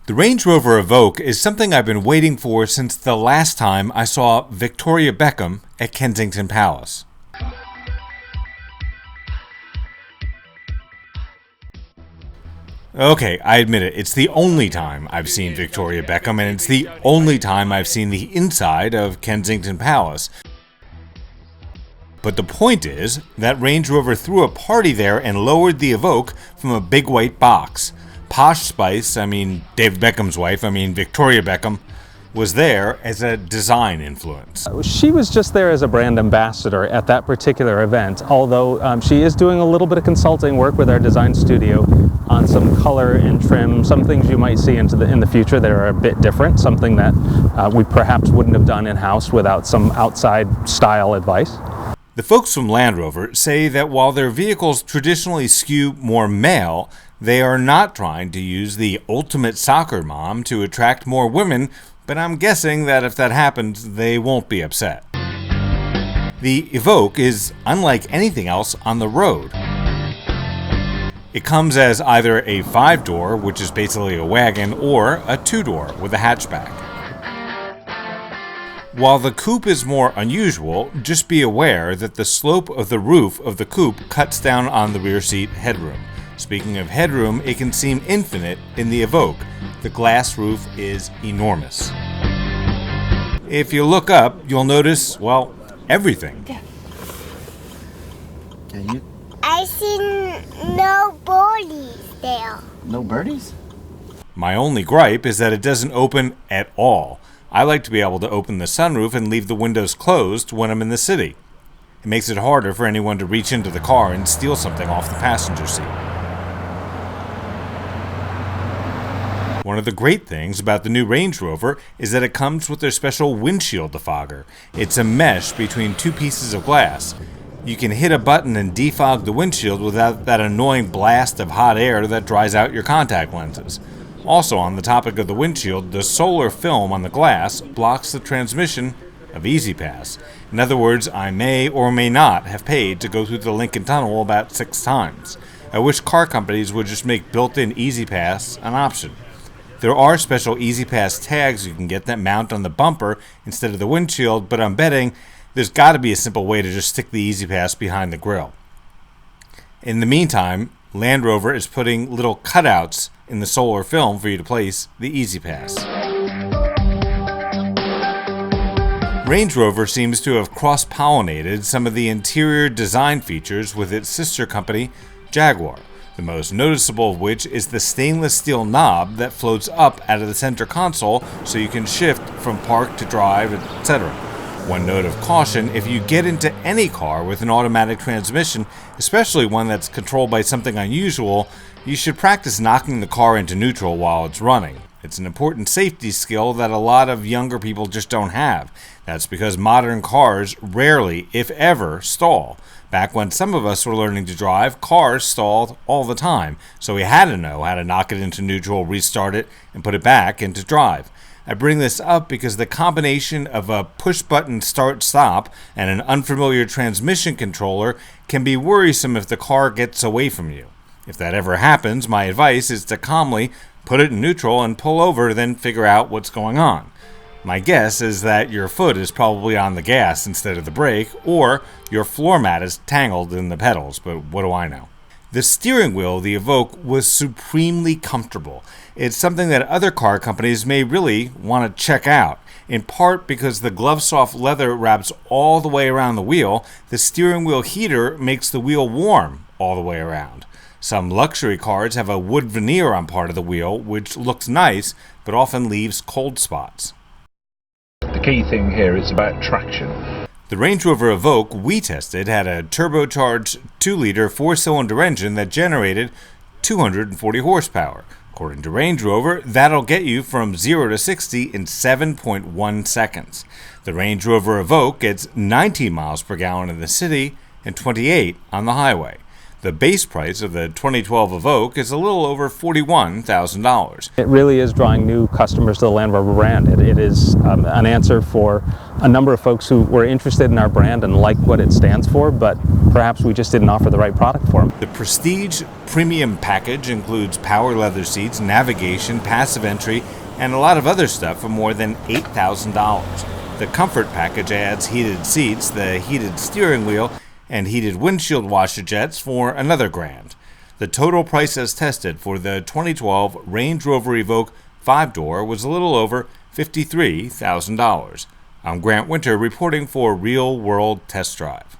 The Range Rover Evoque is something I've been waiting for since the last time I saw Victoria Beckham at Kensington Palace. Okay, I admit it, it's the only time I've seen Victoria Beckham, and it's the only time I've seen the inside of Kensington Palace. But the point is that Range Rover threw a party there and lowered the Evoque from a big white box. Posh Spice, David Beckham's wife, Victoria Beckham, was there as a design influence. She was just there as a brand ambassador at that particular event, although she is doing a little bit of consulting work with our design studio on some color and trim, some things you might see in the future that are a bit different, something that we perhaps wouldn't have done in-house without some outside style advice. The folks from Land Rover say that while their vehicles traditionally skew more male, they are not trying to use the ultimate soccer mom to attract more women, but I'm guessing that if that happens, they won't be upset. The Evoque is unlike anything else on the road. It comes as either a 5-door, which is basically a wagon, or a 2-door with a hatchback. While the coupe is more unusual, just be aware that the slope of the roof of the coupe cuts down on the rear seat headroom. Speaking of headroom, it can seem infinite in the Evoque. The glass roof is enormous. If you look up, you'll notice, everything. I see no birdies there. No birdies? My only gripe is that it doesn't open at all. I like to be able to open the sunroof and leave the windows closed when I'm in the city. It makes it harder for anyone to reach into the car and steal something off the passenger seat. One of the great things about the new Range Rover is that it comes with their special windshield defogger. It's a mesh between two pieces of glass. You can hit a button and defog the windshield without that annoying blast of hot air that dries out your contact lenses. Also, on the topic of the windshield, the solar film on the glass blocks the transmission of E-ZPass. In other words, I may or may not have paid to go through the Lincoln Tunnel about 6 times. I wish car companies would just make built-in E-ZPass an option. There are special E-ZPass tags you can get that mount on the bumper instead of the windshield, but I'm betting there's got to be a simple way to just stick the E-ZPass behind the grille. In the meantime, Land Rover is putting little cutouts in the solar film for you to place the E-ZPass. Range Rover seems to have cross-pollinated some of the interior design features with its sister company, Jaguar. The most noticeable of which is the stainless steel knob that floats up out of the center console so you can shift from park to drive, etc. One note of caution: if you get into any car with an automatic transmission, especially one that's controlled by something unusual, you should practice knocking the car into neutral while it's running. It's an important safety skill that a lot of younger people just don't have. That's because modern cars rarely, if ever, stall. Back when some of us were learning to drive, cars stalled all the time, so we had to know how to knock it into neutral, restart it, and put it back into drive. I bring this up because the combination of a push-button start-stop and an unfamiliar transmission controller can be worrisome if the car gets away from you. If that ever happens, my advice is to calmly put it in neutral and pull over, then figure out what's going on. My guess is that your foot is probably on the gas instead of the brake, or your floor mat is tangled in the pedals, but what do I know? The steering wheel of the Evoque was supremely comfortable. It's something that other car companies may really want to check out. In part because the glove-soft leather wraps all the way around the wheel, the steering wheel heater makes the wheel warm all the way around. Some luxury cars have a wood veneer on part of the wheel, which looks nice, but often leaves cold spots. The key thing here is about traction. The Range Rover Evoque we tested had a turbocharged 2-liter 4-cylinder engine that generated 240 horsepower. According to Range Rover, that'll get you from 0 to 60 in 7.1 seconds. The Range Rover Evoque gets 19 miles per gallon in the city and 28 on the highway. The base price of the 2012 Evoque is a little over $41,000. It really is drawing new customers to the Land Rover brand. It is an answer for a number of folks who were interested in our brand and like what it stands for, but perhaps we just didn't offer the right product for them. The Prestige Premium package includes power leather seats, navigation, passive entry, and a lot of other stuff for more than $8,000. The Comfort package adds heated seats, the heated steering wheel, and heated windshield washer jets for another $1,000. The total price as tested for the 2012 Range Rover Evoque 5-door was a little over $53,000. I'm Grant Winter reporting for Real World Test Drive.